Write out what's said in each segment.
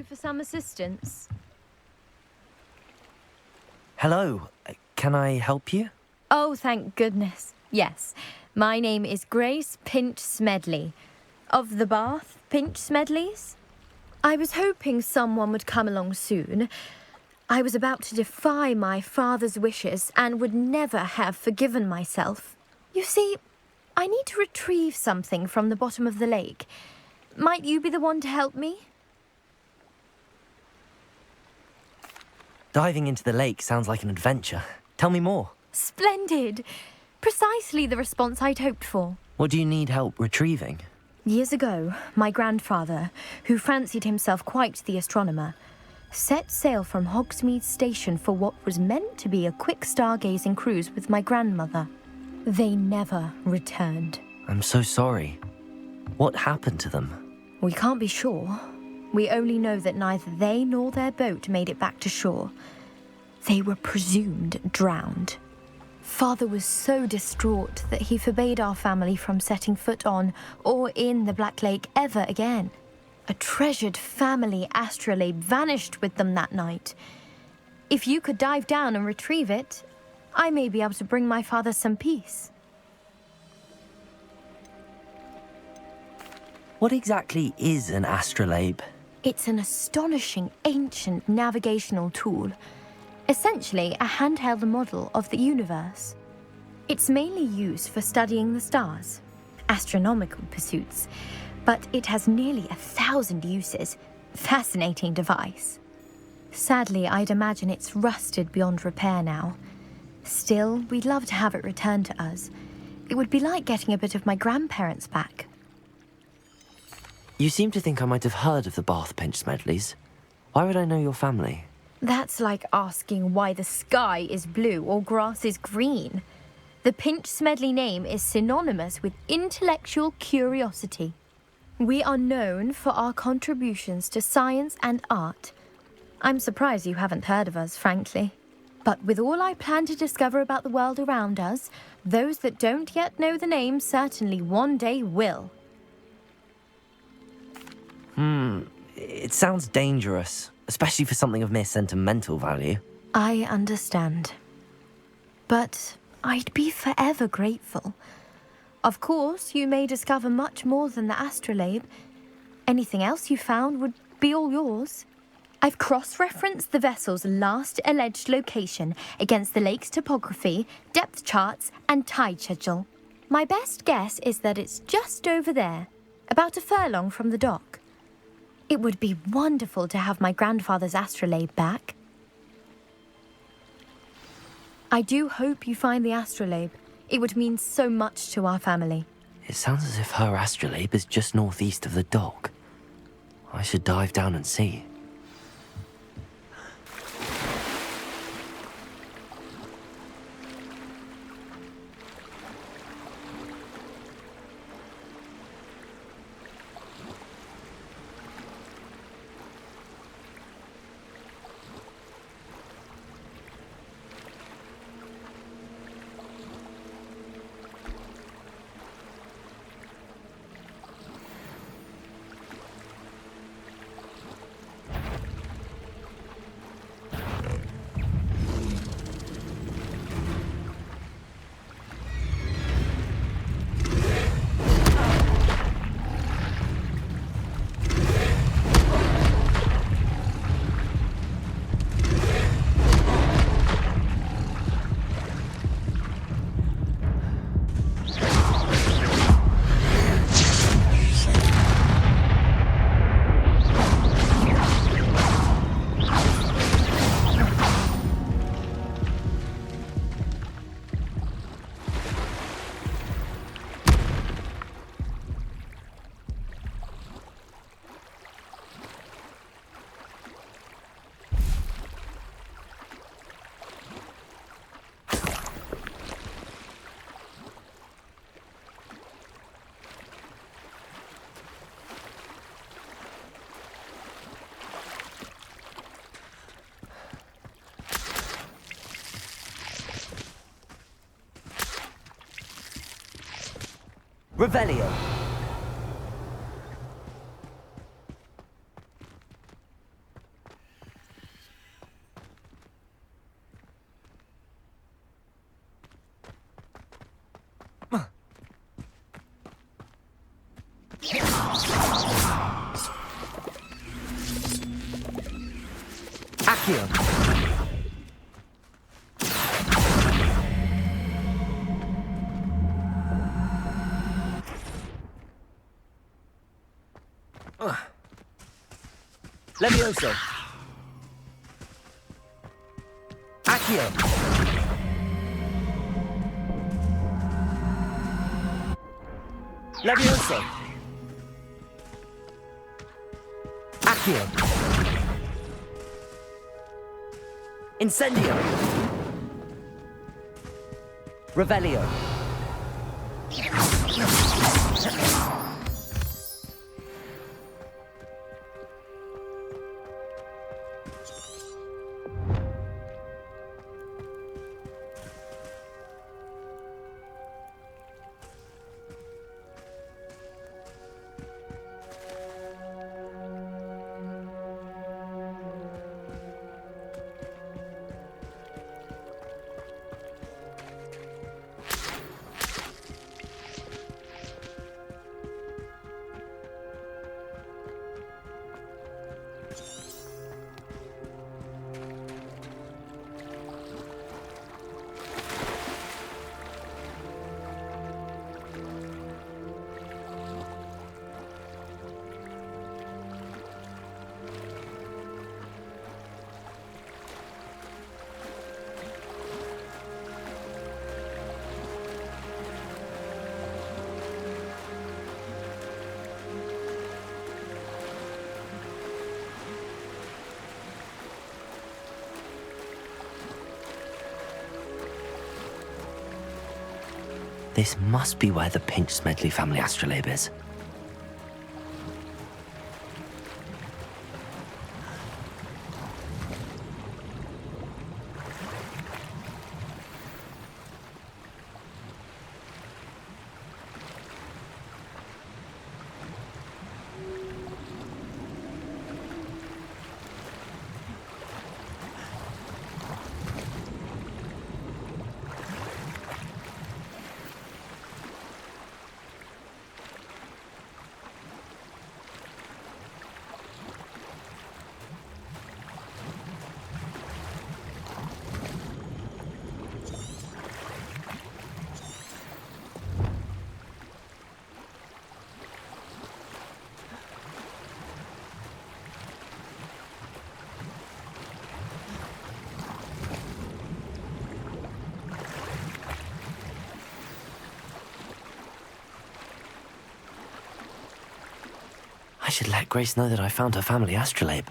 for some assistance? Hello, can I help you? Oh, thank goodness. Yes, my name is Grace Pinch Smedley, of the Bath Pinch Smedleys. I was hoping someone would come along soon. I was about to defy my father's wishes and would never have forgiven myself. You see, I need to retrieve something from the bottom of the lake. Might you be the one to help me? Diving into the lake sounds like an adventure. Tell me more. Splendid! Precisely the response I'd hoped for. What do you need help retrieving? Years ago, my grandfather, who fancied himself quite the astronomer, set sail from Hogsmeade Station for what was meant to be a quick stargazing cruise with my grandmother. They never returned. I'm so sorry. What happened to them? We can't be sure. We only know that neither they nor their boat made it back to shore. They were presumed drowned. Father was so distraught that he forbade our family from setting foot on or in the Black Lake ever again. A treasured family astrolabe vanished with them that night. If you could dive down and retrieve it, I may be able to bring my father some peace. What exactly is an astrolabe? It's an astonishing ancient navigational tool, essentially a handheld model of the universe. It's mainly used for studying the stars, astronomical pursuits, but it has nearly 1,000 uses. Fascinating device. Sadly, I'd imagine it's rusted beyond repair now. Still, we'd love to have it returned to us. It would be like getting a bit of my grandparents back. You seem to think I might have heard of the Bath Pinch Smedleys. Why would I know your family? That's like asking why the sky is blue or grass is green. The Pinch Smedley name is synonymous with intellectual curiosity. We are known for our contributions to science and art. I'm surprised you haven't heard of us, frankly. But with all I plan to discover about the world around us, those that don't yet know the name certainly one day will. It sounds dangerous, especially for something of mere sentimental value. I understand. But I'd be forever grateful. Of course, you may discover much more than the astrolabe. Anything else you found would be all yours. I've cross-referenced the vessel's last alleged location against the lake's topography, depth charts, and tide schedule. My best guess is that it's just over there, about a furlong from the dock. It would be wonderful to have my grandfather's astrolabe back. I do hope you find the astrolabe. It would mean so much to our family. It sounds as if her astrolabe is just northeast of the dock. I should dive down and see. Revelio. Levioso. Accio. Levioso. Accio. Incendio. Revelio. This must be where the Pinch-Smedley family astrolabe is. I should let Grace know that I found her family astrolabe.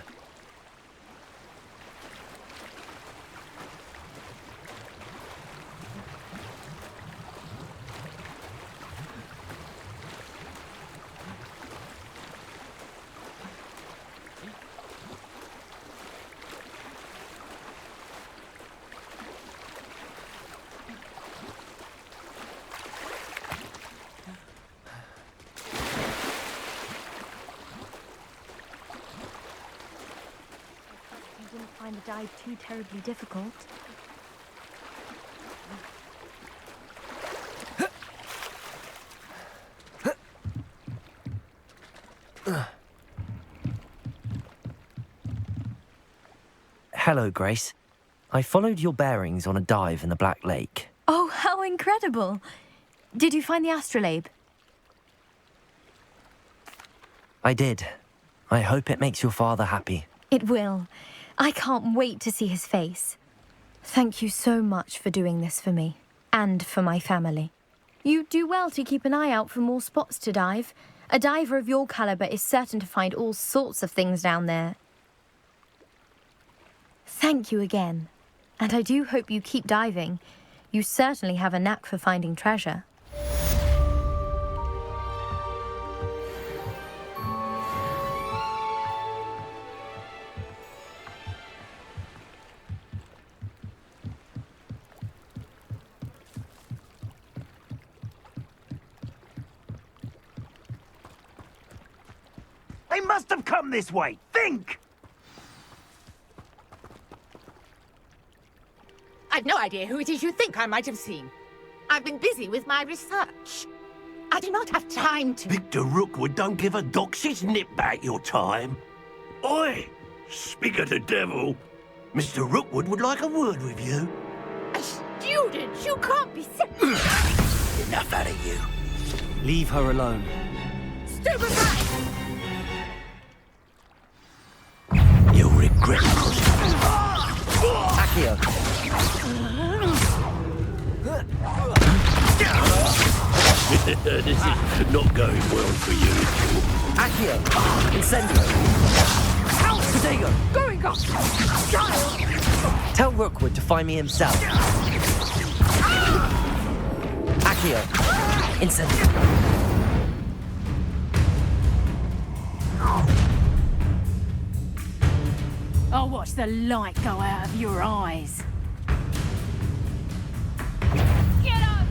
Find the dive too terribly difficult. Hello, Grace. I followed your bearings on a dive in the Black Lake. Oh, how incredible! Did you find the astrolabe? I did. I hope it makes your father happy. It will. I can't wait to see his face. Thank you so much for doing this for me, and for my family. You do well to keep an eye out for more spots to dive. A diver of your caliber is certain to find all sorts of things down there. Thank you again, and I do hope you keep diving. You certainly have a knack for finding treasure. They must have come this way. Think! I've no idea who it is you think I might have seen. I've been busy with my research. I do not have time to... Victor Rookwood don't give a doxy's nip back your time. Oi! Speak of the devil. Mr. Rookwood would like a word with you. A student? You can't be sick. Enough out of you. Leave her alone. Stupid right! You'll regret it. Accio. This is not going well for you. Accio. Incendio. Protego. Going off! Child! Tell Rookwood to find me himself. Accio. Incendio. I'll watch the light go out of your eyes. Get up!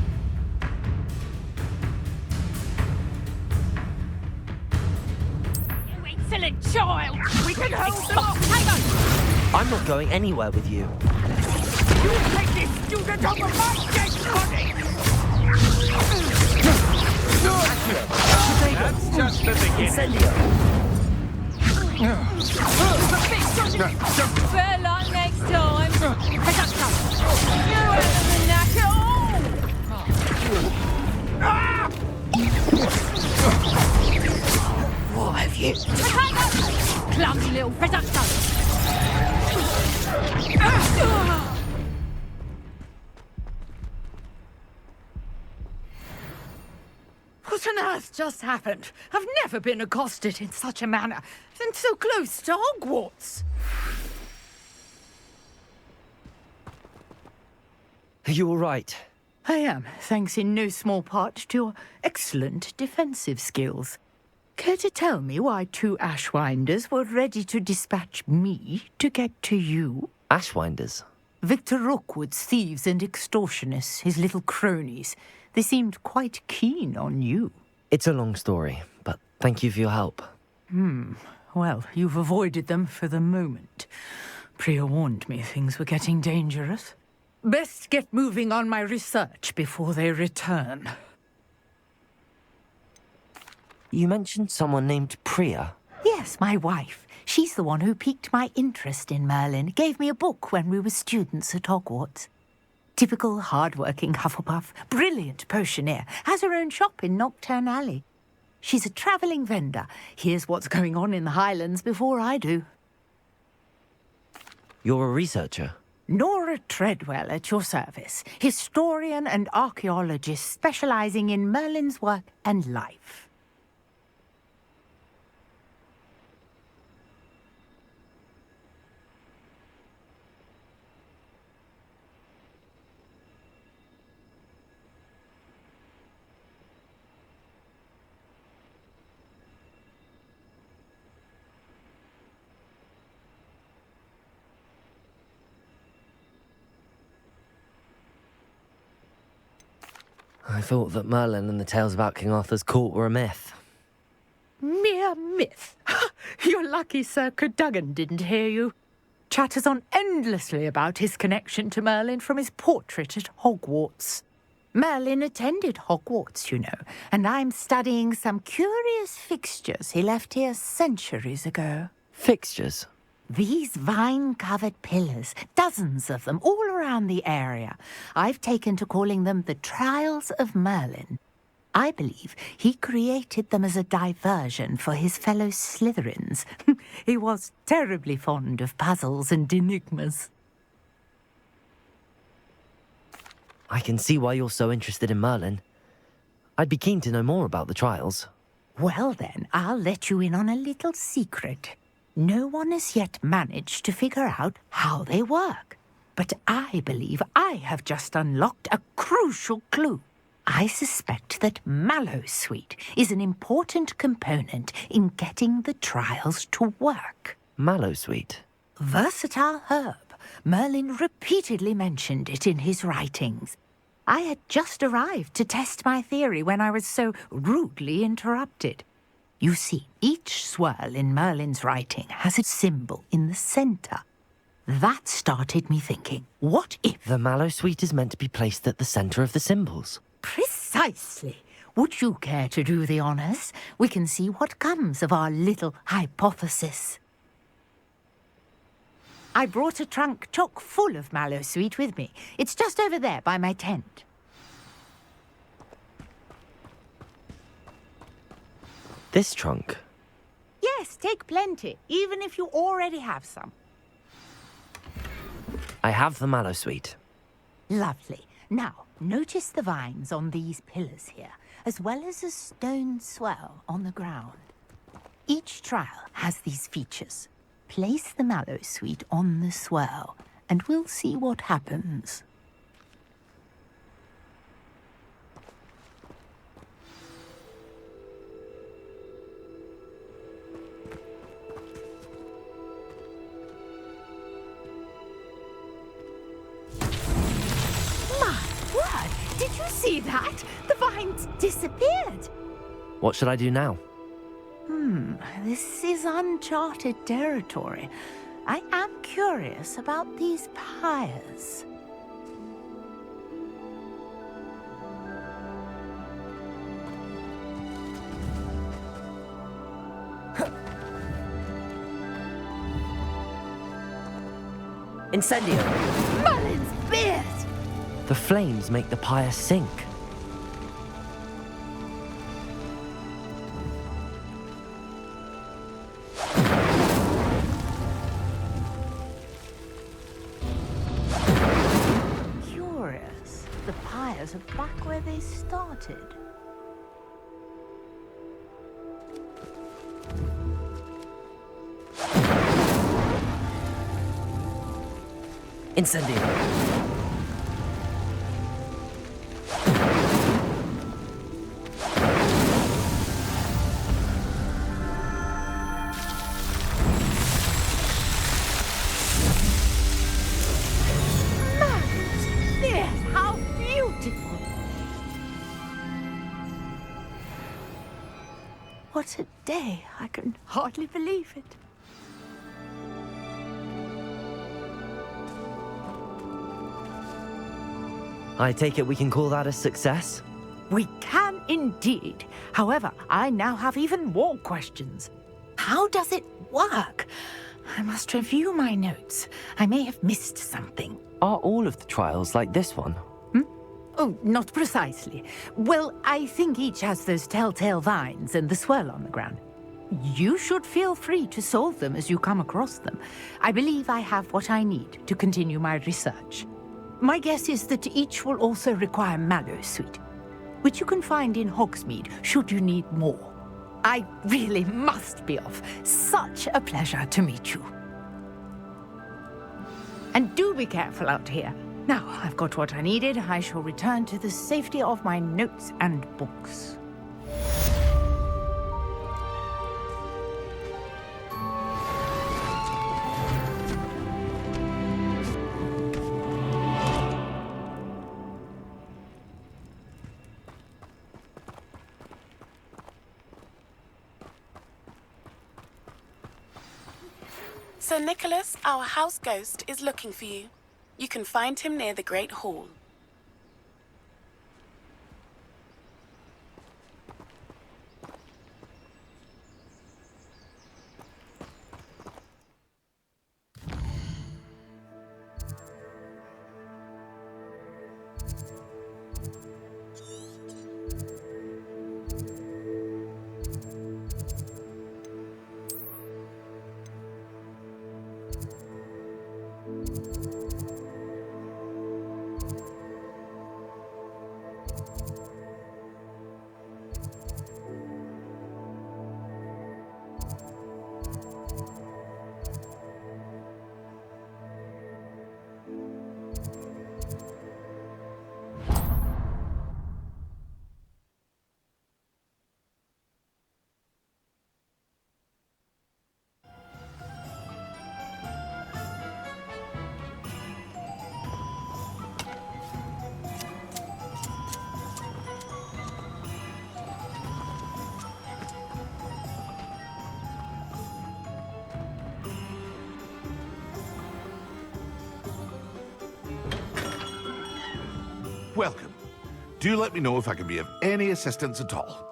You insolent child! We can hold them off! Hang on! I'm not going anywhere with you. You take this student over my dead body! That's just the beginning. Incendio. Better luck next time. You have the knack at all. What have you? Clumsy little reducto. What on earth just happened? I've never been accosted in such a manner, and so close to Hogwarts. Are you all right? I am, thanks in no small part to your excellent defensive skills. Care to tell me why 2 Ashwinders were ready to dispatch me to get to you? Ashwinders. Victor Rookwood's thieves and extortionists, his little cronies. They seemed quite keen on you. It's a long story, but thank you for your help. Well, you've avoided them for the moment. Priya warned me things were getting dangerous. Best get moving on my research before they return. You mentioned someone named Priya. Yes, my wife. She's the one who piqued my interest in Merlin. Gave me a book when we were students at Hogwarts. Typical hard-working Hufflepuff, brilliant potioneer, has her own shop in Nocturne Alley. She's a travelling vendor. Hears what's going on in the Highlands before I do. You're a researcher? Nora Treadwell at your service, historian and archaeologist specialising in Merlin's work and life. I thought that Merlin and the tales about King Arthur's court were a myth. Mere myth. You're lucky Sir Cadogan didn't hear you. Chatters on endlessly about his connection to Merlin from his portrait at Hogwarts. Merlin attended Hogwarts, you know, and I'm studying some curious fixtures he left here centuries ago. Fixtures? These vine-covered pillars, dozens of them, all around the area. I've taken to calling them the Trials of Merlin. I believe he created them as a diversion for his fellow Slytherins. He was terribly fond of puzzles and enigmas. I can see why you're so interested in Merlin. I'd be keen to know more about the trials. Well then, I'll let you in on a little secret. No one has yet managed to figure out how they work. But I believe I have just unlocked a crucial clue. I suspect that Mallowsweet is an important component in getting the trials to work. Mallowsweet? Versatile herb. Merlin repeatedly mentioned it in his writings. I had just arrived to test my theory when I was so rudely interrupted. You see, each swirl in Merlin's writing has a symbol in the centre. That started me thinking, what if... The Mallowsweet is meant to be placed at the centre of the symbols. Precisely. Would you care to do the honours? We can see what comes of our little hypothesis. I brought a trunk chock full of Mallowsweet with me. It's just over there by my tent. This trunk? Yes, Yes, take plenty, even if you already have some. I have the mallow sweet. Lovely. Now, notice the vines on these pillars here, as well as a stone swell on the ground. Each trial has these features. Place the mallow sweet on the swell, and we'll see what happens. Did you see that? The vines disappeared. What should I do now? This is uncharted territory. I am curious about these pyres. Incendio! Merlin's beard! The flames make the pyre sink. Curious. The pyres are back where they started. Incendio! What a day. I can hardly believe it. I take it we can call that a success? We can indeed. However, I now have even more questions. How does it work? I must review my notes. I may have missed something. Are all of the trials like this one? Oh, not precisely. Well, I think each has those telltale vines and the swirl on the ground. You should feel free to solve them as you come across them. I believe I have what I need to continue my research. My guess is that each will also require mallow sweet, which you can find in Hogsmeade should you need more. I really must be off. Such a pleasure to meet you. And do be careful out here. Now I've got what I needed, I shall return to the safety of my notes and books. Sir Nicholas, our house ghost, is looking for you. You can find him near the Great Hall. Welcome. Do let me know if I can be of any assistance at all.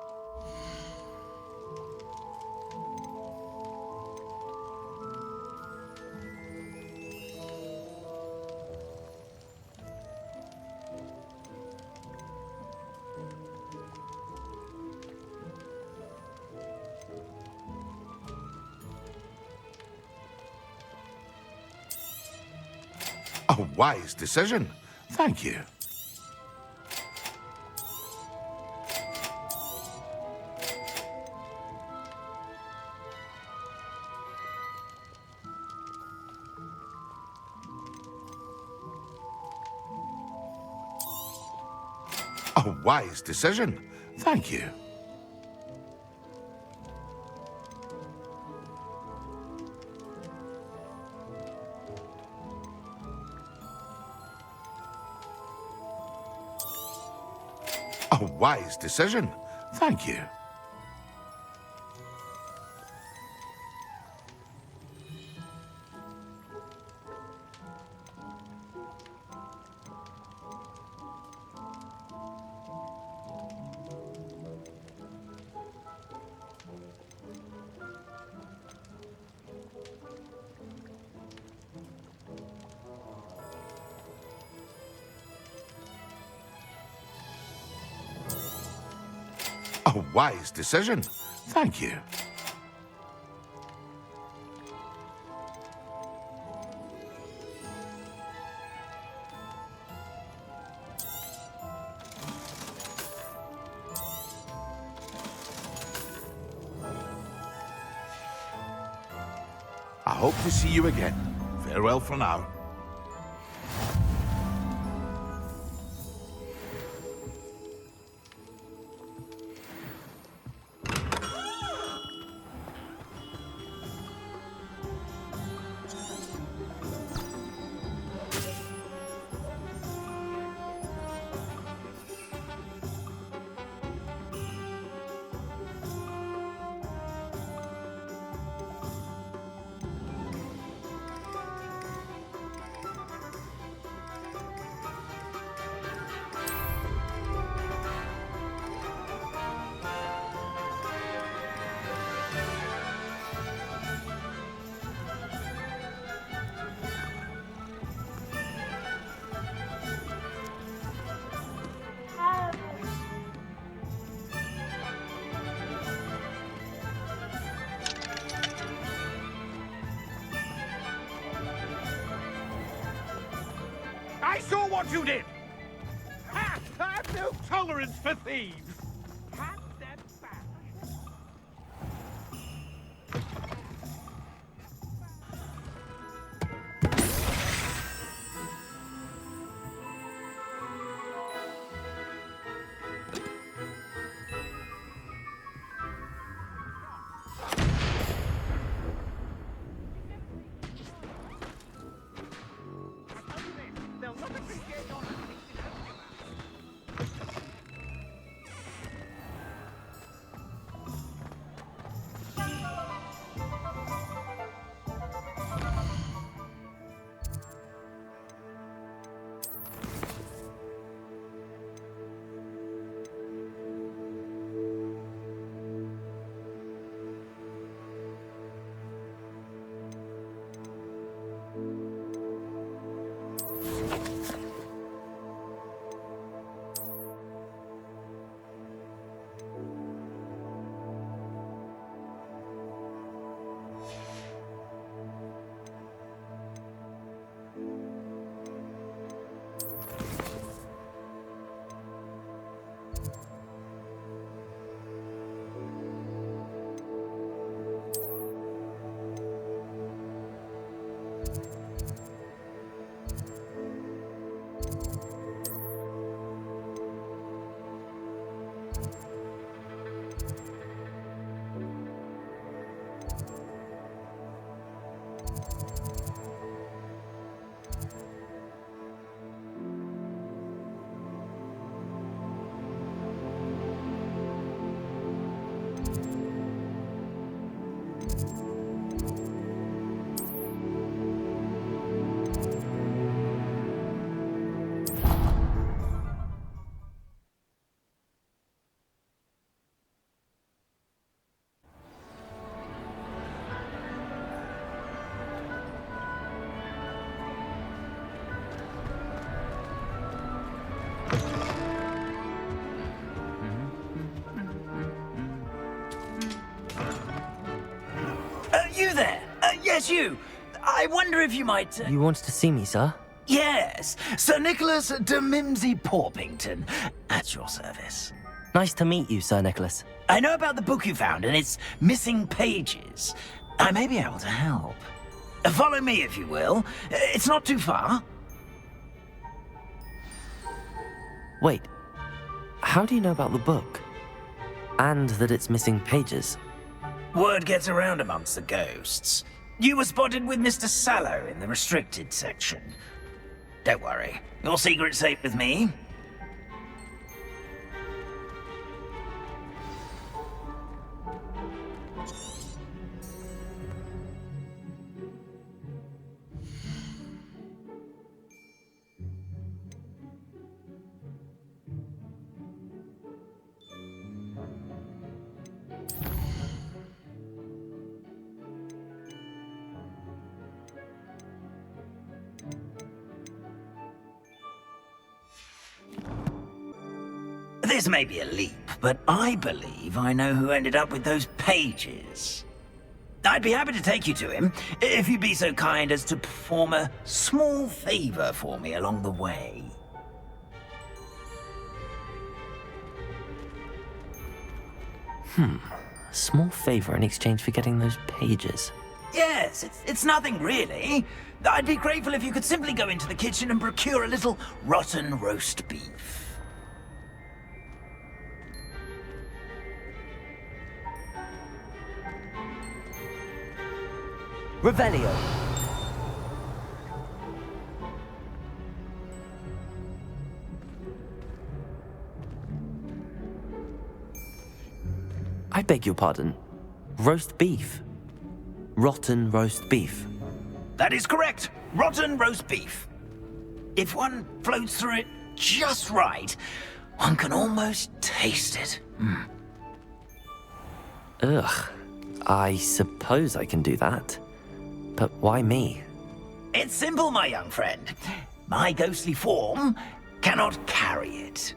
A wise decision. Thank you. A wise decision. Thank you. A wise decision. Thank you. A wise decision. Thank you. I hope to see you again. Farewell for now. I saw what you did! Ha! I have no tolerance for thieves! Hand them back! They'll not appreciate your You there! Yes, you! I wonder if you might... You wanted to see me, sir? Yes, Sir Nicholas de Mimsy Porpington, at your service. Nice to meet you, Sir Nicholas. I know about the book you found and its missing pages. I may be able to help. Follow me, if you will. It's not too far. Wait, how do you know about the book? And that it's missing pages? Word gets around amongst the ghosts. You were spotted with Mr. Sallow in the restricted section. Don't worry, your secret's safe with me. This may be a leap, but I believe I know who ended up with those pages. I'd be happy to take you to him, if you'd be so kind as to perform a small favor for me along the way. A small favor in exchange for getting those pages. Yes, it's nothing really. I'd be grateful if you could simply go into the kitchen and procure a little rotten roast beef. Revelio. I beg your pardon. Roast beef. Rotten roast beef. That is correct. Rotten roast beef. If one floats through it just right, one can almost taste it. Ugh. I suppose I can do that. But why me? It's simple, my young friend. My ghostly form cannot carry it.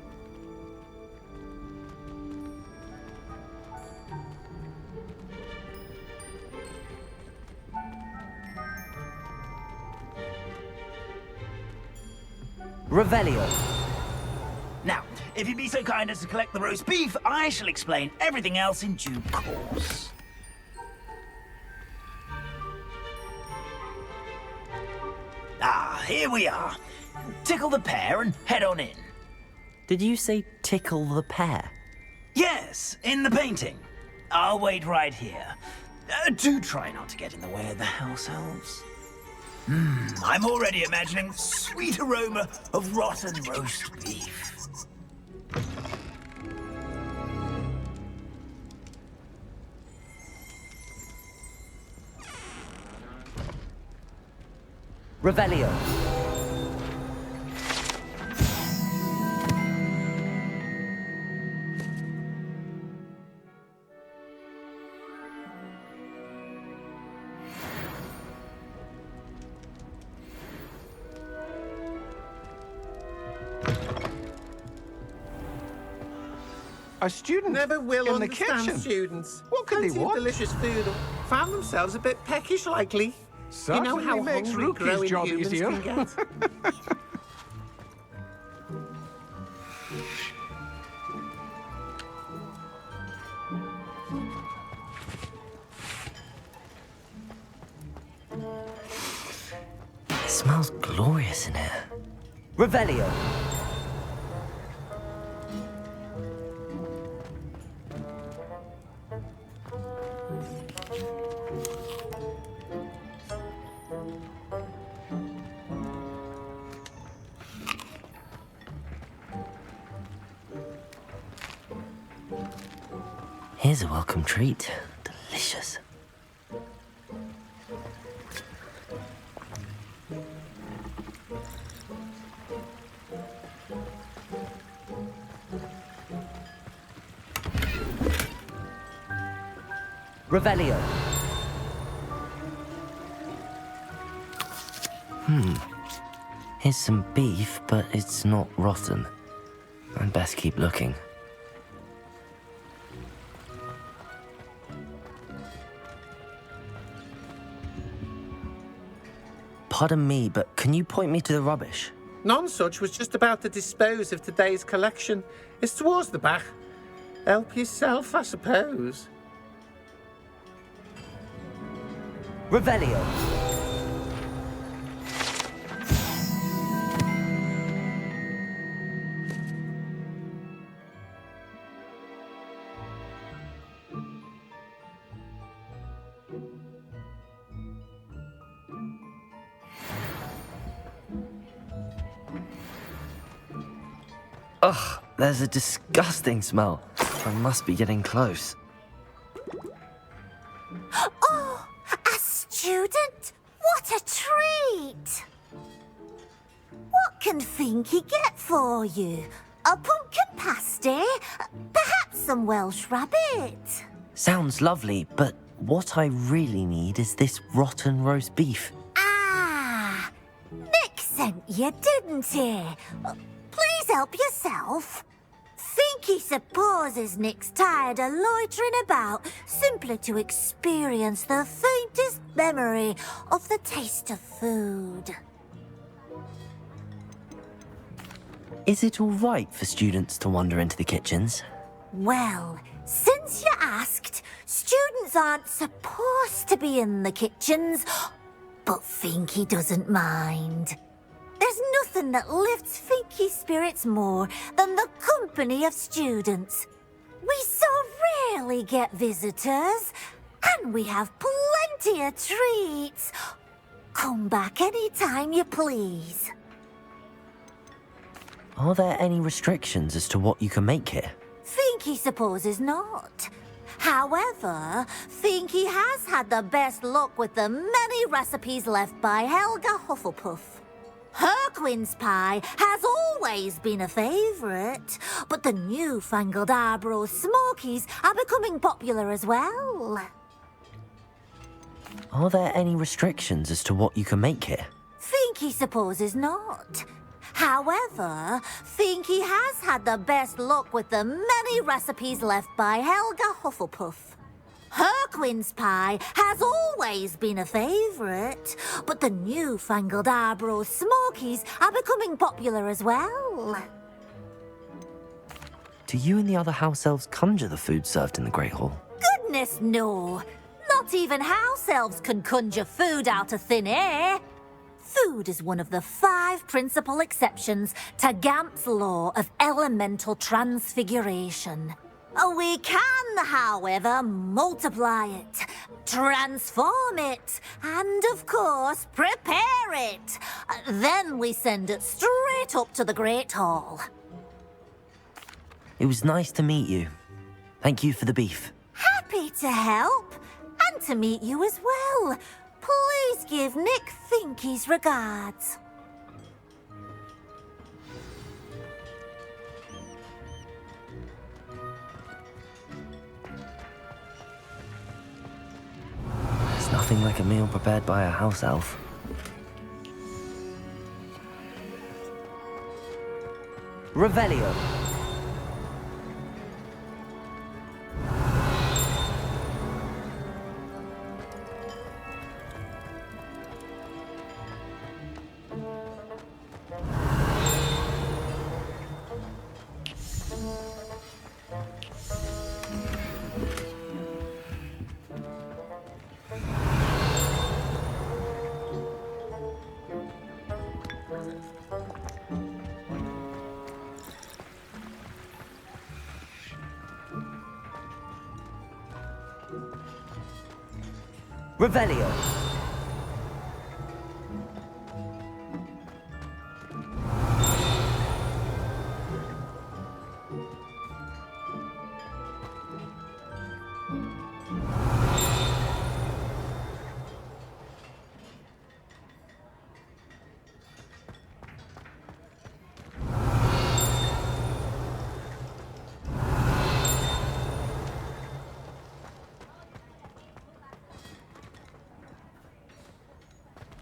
Revelio. Now, if you'd be so kind as to collect the roast beef, I shall explain everything else in due course. Ah, here we are. Tickle the pear and head on in. Did you say tickle the pear? Yes, in the painting. I'll wait right here. Do try not to get in the way of the house elves. I'm already imagining the sweet aroma of rotten roast beef. Revelio. A student Never will in the understand kitchen. students. What could they Plenty of want? delicious food. Found themselves a bit peckish lately. Certainly you know how makes hungry Rookie's growing job humans easier. can get. It smells glorious in here. Revelio. Here's a welcome treat. Delicious. Revelio. Here's some beef, but it's not rotten. I'd best keep looking. Pardon me, but can you point me to the rubbish? Nonsuch was just about to dispose of today's collection. It's towards the back. Help yourself, I suppose. Revelio. Ugh, there's a disgusting smell. I must be getting close. Oh, a student? What a treat! What can Finky get for you? A pumpkin pasty? Perhaps some Welsh rabbit? Sounds lovely, but what I really need is this rotten roast beef. Ah, Nick sent you, didn't he? Please help yourself. Finky supposes Nick's tired of loitering about simply to experience the faintest memory of the taste of food. Is it all right for students to wander into the kitchens? Well, since you asked, students aren't supposed to be in the kitchens, but Finky doesn't mind. There's nothing that lifts Finky's spirits more than the company of students. We so rarely get visitors, and we have plenty of treats. Come back any time you please. Are there any restrictions as to what you can make here? Finky supposes not. However, Finky has had the best luck with the many recipes left by Helga Hufflepuff. Her quince pie has always been a favourite, but the newfangled Arborough Smokies are becoming popular as well. Are there any restrictions as to what you can make here? Finky supposes not. However, Finky has had the best luck with the many recipes left by Helga Hufflepuff. Her quince pie has always been a favourite, but the newfangled Arborough Smokies are becoming popular as well. Do you and the other house elves conjure the food served in the Great Hall? Goodness no! Not even house elves can conjure food out of thin air. Food is one of the 5 principal exceptions to Gamp's law of elemental transfiguration. We can, however, multiply it, transform it, and, of course, prepare it. Then we send it straight up to the Great Hall. It was nice to meet you. Thank you for the beef. Happy to help, and to meet you as well. Please give Nick Finky's regards. It's nothing like a meal prepared by a house elf. Revelio. Revelio.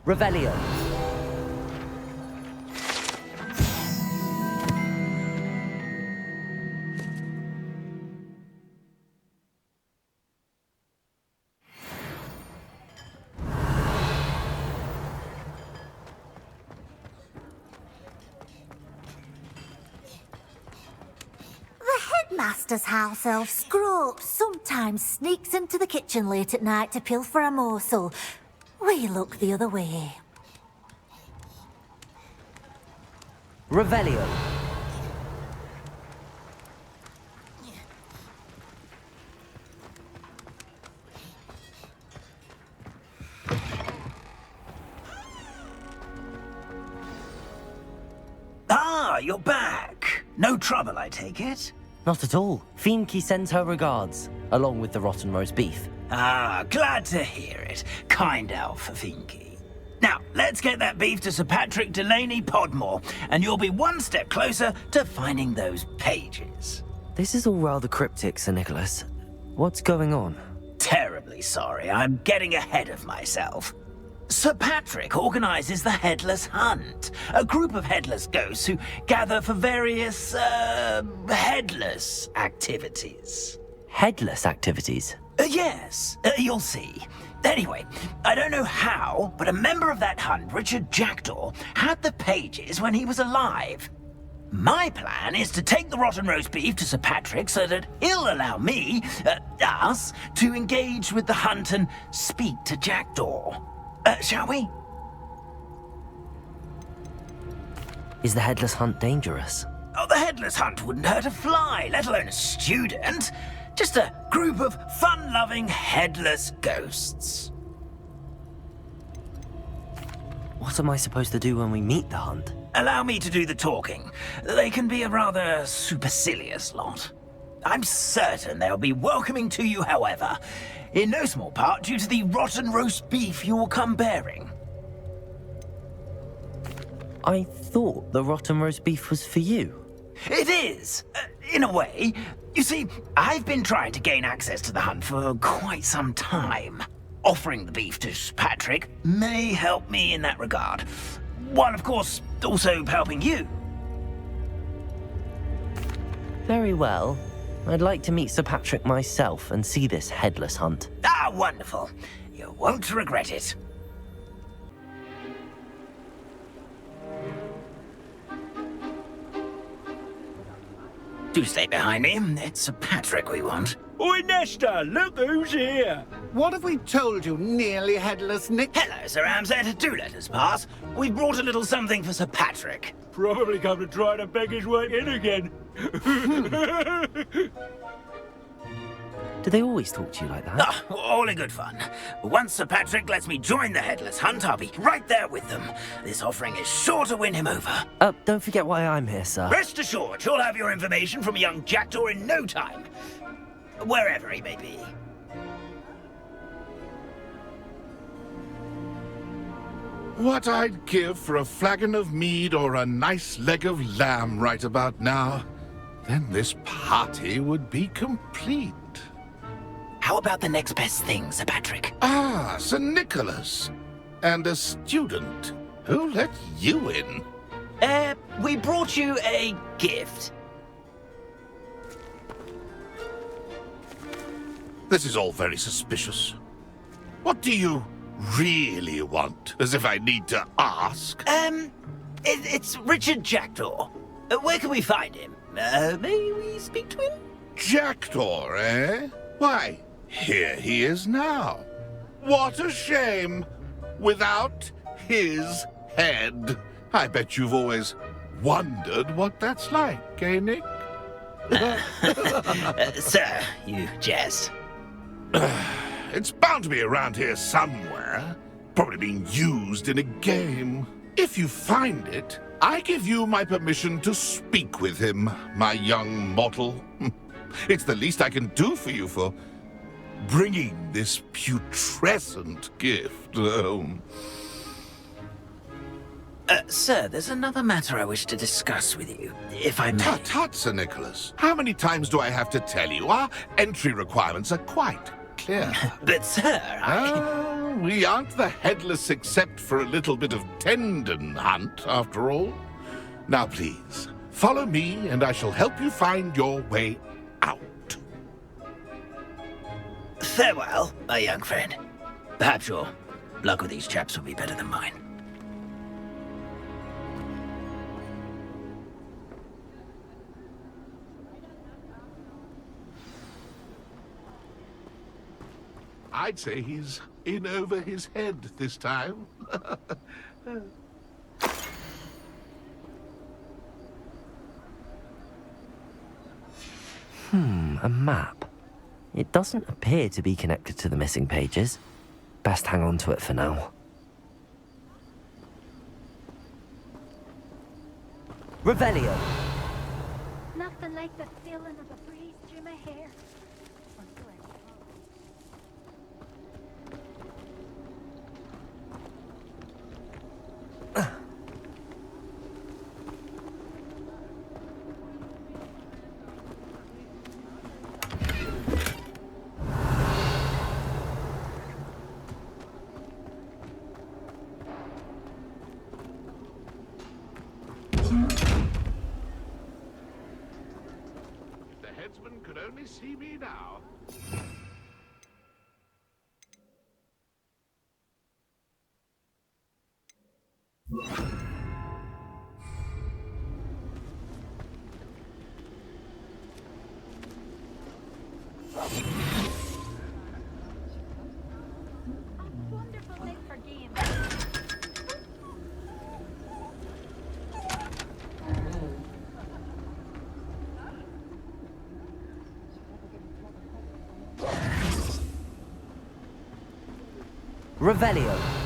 Revelio. headmaster's house elf Scrope sometimes sneaks into the kitchen late at night to pilfer a morsel. We look the other way. Revelio. Ah, you're back. No trouble, I take it? Not at all. Fiendkey sends her regards, along with the rotten roast beef. Ah, glad to hear it. Kind elf, Fiendkey. Now, let's get that beef to Sir Patrick Delaney Podmore, and you'll be one step closer to finding those pages. This is all rather cryptic, Sir Nicholas. What's going on? Terribly sorry, I'm getting ahead of myself. Sir Patrick organizes the Headless Hunt, a group of headless ghosts who gather for various, headless activities. Headless activities? Yes, you'll see. Anyway, I don't know how, but a member of that hunt, Richard Jackdaw, had the pages when he was alive. My plan is to take the rotten roast beef to Sir Patrick so that he'll allow me, us, to engage with the hunt and speak to Jackdaw. Shall we? Is the Headless Hunt dangerous? Oh, the Headless Hunt wouldn't hurt a fly, let alone a student. Just a group of fun-loving headless ghosts. What am I supposed to do when we meet the hunt? Allow me to do the talking. They can be a rather supercilious lot. I'm certain they'll be welcoming to you, however, in no small part due to the rotten roast beef you'll come bearing. I thought the rotten roast beef was for you. It is, in a way. You see, I've been trying to gain access to the hunt for quite some time. Offering the beef to Patrick may help me in that regard, while of course also helping you. Very well. I'd like to meet Sir Patrick myself and see this headless hunt. Ah, wonderful. You won't regret it. Do stay behind me. It's Sir Patrick we want. Oi, Nesta, look who's here. What have we told you, nearly headless Nick? Hello, Sir Ramsett. Do let us pass. We've brought a little something for Sir Patrick. Probably come to try to beg his way in again. Do they always talk to you like that? Ah, all in good fun. Once Sir Patrick lets me join the Headless Hunt, I'll be right there with them. This offering is sure to win him over. Don't forget why I'm here, sir. Rest assured, you'll have your information from a young Jackdaw in no time. Wherever he may be. What I'd give for a flagon of mead or a nice leg of lamb right about now. Then this party would be complete. How about the next best thing, Sir Patrick? Ah, Sir Nicholas. And a student. Who let you in? We brought you a gift. This is all very suspicious. What do you really want? As if I need to ask. It's Richard Jackdaw. Where can we find him? May we speak to him? Jackdaw, eh? Why, here he is now. What a shame. Without his head. I bet you've always wondered what that's like, eh, Nick? Sir, you jest. It's bound to be around here somewhere. Probably being used in a game. If you find it, I give you my permission to speak with him, my young mortal. It's the least I can do for you for bringing this putrescent gift home. Sir, there's another matter I wish to discuss with you, if I may. Tut, tut, Sir Nicholas. How many times do I have to tell you? Our entry requirements are quite clear. But, sir, we aren't the headless except for a little bit of tendon hunt, after all. Now, please, follow me, and I shall help you find your way out. Farewell, my young friend. Perhaps your luck with these chaps will be better than mine. I'd say he's in over his head this time. A map. It doesn't appear to be connected to the missing pages. Best hang on to it for now. Revelio. Nothing like the feeling of a breeze through my hair. Could only see me now. Wonderful night for games. Revelio.